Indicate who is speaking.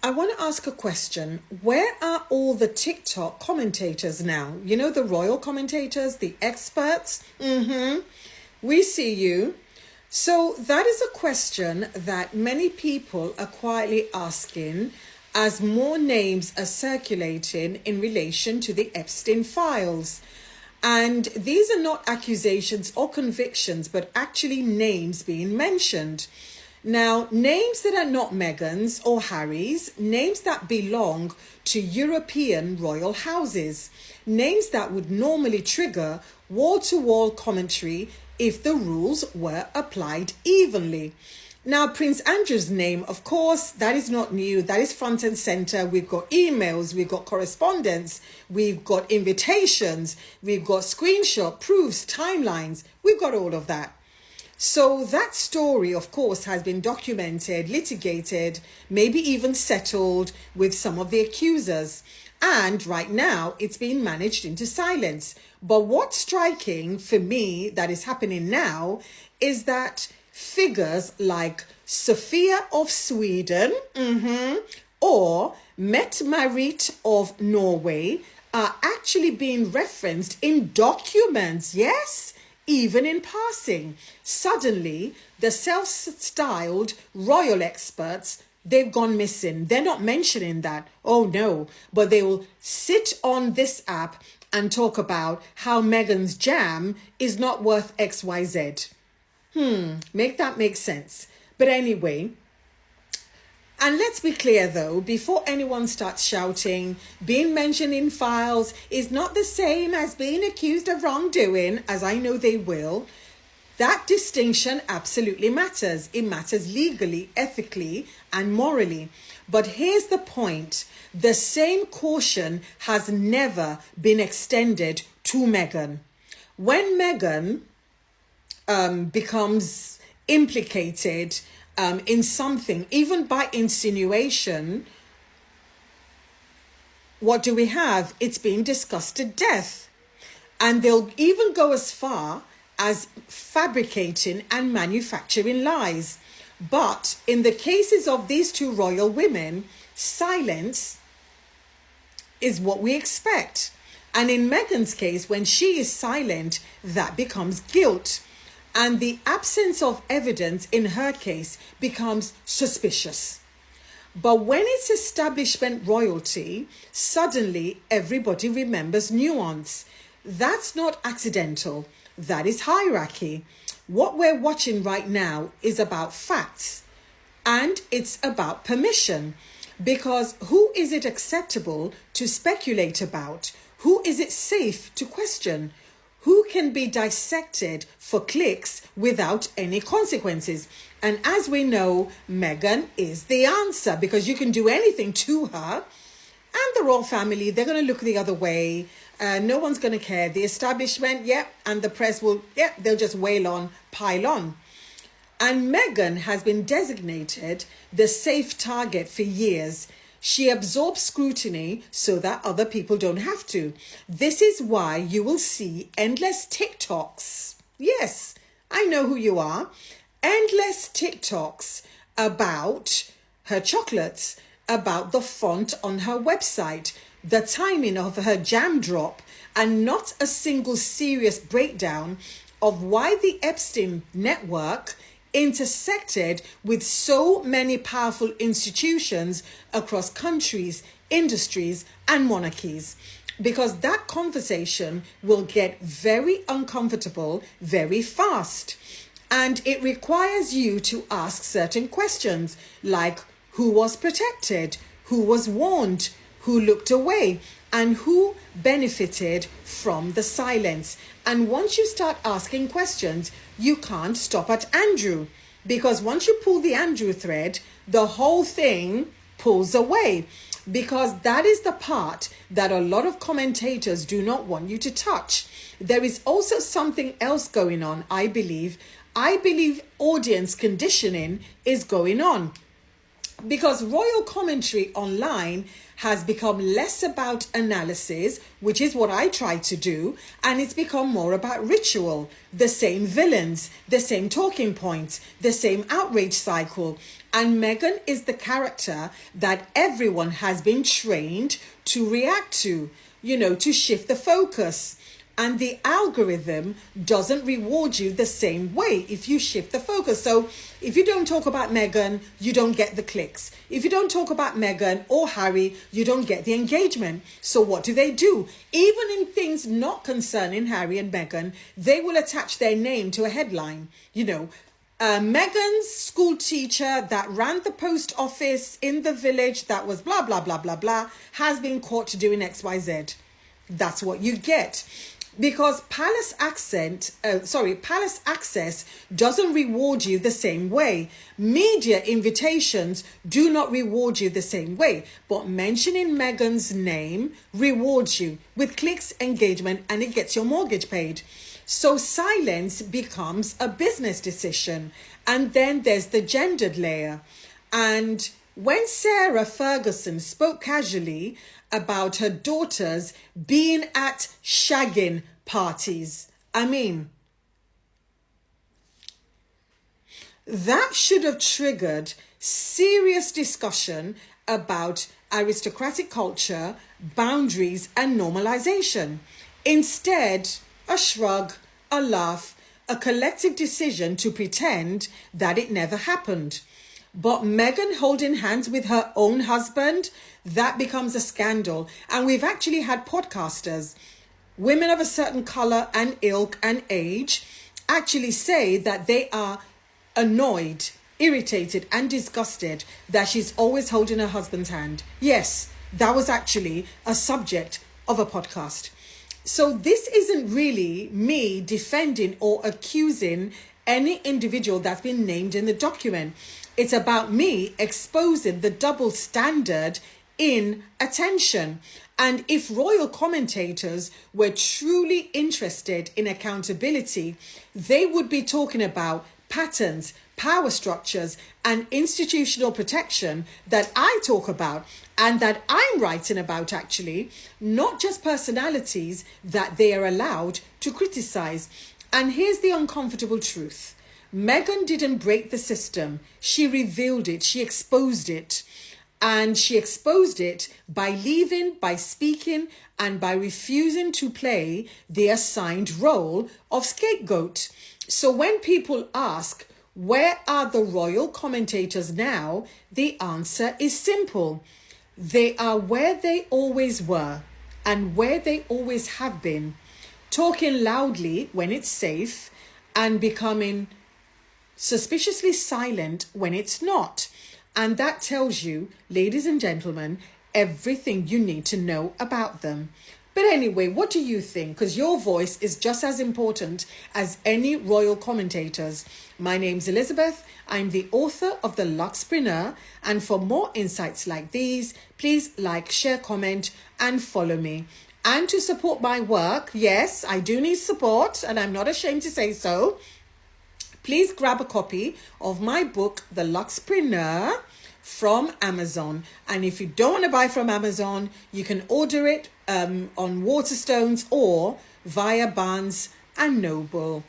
Speaker 1: I want to ask a question. Where are all the TikTok commentators now? You know, the royal commentators, the experts? We see you. So that is a question that many people are quietly asking as more names are circulating in relation to the Epstein files. And these are not accusations or convictions, but actually names being mentioned. Now, names that are not Meghan's or Harry's, names that belong to European royal houses, names that would normally trigger wall-to-wall commentary if the rules were applied evenly. Now, Prince Andrew's name, of course, that is not new. That is front and center. We've got emails, we've got correspondence, we've got invitations, we've got screenshot, proofs, timelines. We've got all of that. So that story, of course, has been documented, litigated, maybe even settled with some of the accusers. And right now, it's being managed into silence. But what's striking for me that is happening now is that figures like Sophia of Sweden or Mette-Marit of Norway are actually being referenced in documents, yes, even in passing. Suddenly, the self-styled royal experts, they've gone missing. They're not mentioning that. Oh no, but they will sit on this app and talk about how Meghan's jam is not worth XYZ. Make that make sense. But anyway, and let's be clear though, before anyone starts shouting, being mentioned in files is not the same as being accused of wrongdoing, as I know they will. That distinction absolutely matters. It matters legally, ethically, and morally. But here's the point. The same caution has never been extended to Meghan. When Meghan becomes implicated in something, even by insinuation, what do we have? It's being discussed to death. And they'll even go as far as fabricating and manufacturing lies. But in the cases of these two royal women, silence is what we expect. And in Meghan's case, when she is silent, that becomes guilt. And the absence of evidence in her case becomes suspicious. But when it's establishment royalty, suddenly everybody remembers nuance. That's not accidental. That is hierarchy. What we're watching right now is about facts, and it's about permission. Because who is it acceptable to speculate about? Who is it safe to question? Who can be dissected for clicks without any consequences? And as we know, Meghan is the answer, because you can do anything to her. And the royal family, they're going to look the other way. No one's going to care. The establishment, and the press will, they'll just wail on, pile on. And Meghan has been designated the safe target for years. She absorbs scrutiny so that other people don't have to. This is why you will see endless TikToks. Yes, I know who you are. Endless TikToks about her chocolates, about the font on her website, the timing of her jam drop, and not a single serious breakdown of why the Epstein network intersected with so many powerful institutions across countries, industries, and monarchies. Because that conversation will get very uncomfortable very fast. And it requires you to ask certain questions like who was protected, who was warned, who looked away, and who benefited from the silence. And once you start asking questions, you can't stop at Andrew, because once you pull the Andrew thread, the whole thing pulls away, because that is the part that a lot of commentators do not want you to touch. There is also something else going on, I believe. I believe audience conditioning is going on, because royal commentary online has become less about analysis, which is what I try to do, and it's become more about ritual, the same villains, the same talking points, the same outrage cycle. And Meghan is the character that everyone has been trained to react to, to shift the focus. And the algorithm doesn't reward you the same way if you shift the focus. So if you don't talk about Meghan, you don't get the clicks. If you don't talk about Meghan or Harry, you don't get the engagement. So what do? Even in things not concerning Harry and Meghan, they will attach their name to a headline. Meghan's school teacher that ran the post office in the village that was blah, blah, blah, blah, blah, has been caught doing XYZ. That's what you get. Because palace access doesn't reward you the same way. Media invitations do not reward you the same way. But mentioning Meghan's name rewards you with clicks, engagement, and it gets your mortgage paid. So silence becomes a business decision. And then there's the gendered layer. And when Sarah Ferguson spoke casually about her daughters being at shagging parties, that should have triggered serious discussion about aristocratic culture, boundaries, and normalization. Instead, a shrug, a laugh, a collective decision to pretend that it never happened. But Meghan holding hands with her own husband, that becomes a scandal. And we've actually had podcasters, women of a certain colour and ilk and age, actually say that they are annoyed, irritated and disgusted that she's always holding her husband's hand. Yes, that was actually a subject of a podcast. So this isn't really me defending or accusing any individual that's been named in the document. It's about me exposing the double standard in attention. And if royal commentators were truly interested in accountability, they would be talking about patterns, power structures, and institutional protection that I talk about and that I'm writing about, actually, not just personalities that they are allowed to criticize. And here's the uncomfortable truth. Meghan didn't break the system. She revealed it. She exposed it. And she exposed it by leaving, by speaking, and by refusing to play the assigned role of scapegoat. So when people ask, where are the royal commentators now? The answer is simple. They are where they always were and where they always have been, talking loudly when it's safe and becoming suspiciously silent when it's not. And that tells you, ladies and gentlemen, everything you need to know about them. But anyway, what do you think? Because your voice is just as important as any royal commentators. My name's Elizabeth. I'm the author of The Luxpreneur. And for more insights like these, please like, share, comment, and follow me. And to support my work, yes, I do need support, and I'm not ashamed to say so. Please grab a copy of my book, The Luxpreneur, from Amazon. And if you don't want to buy from Amazon, you can order it on Waterstones or via Barnes and Noble.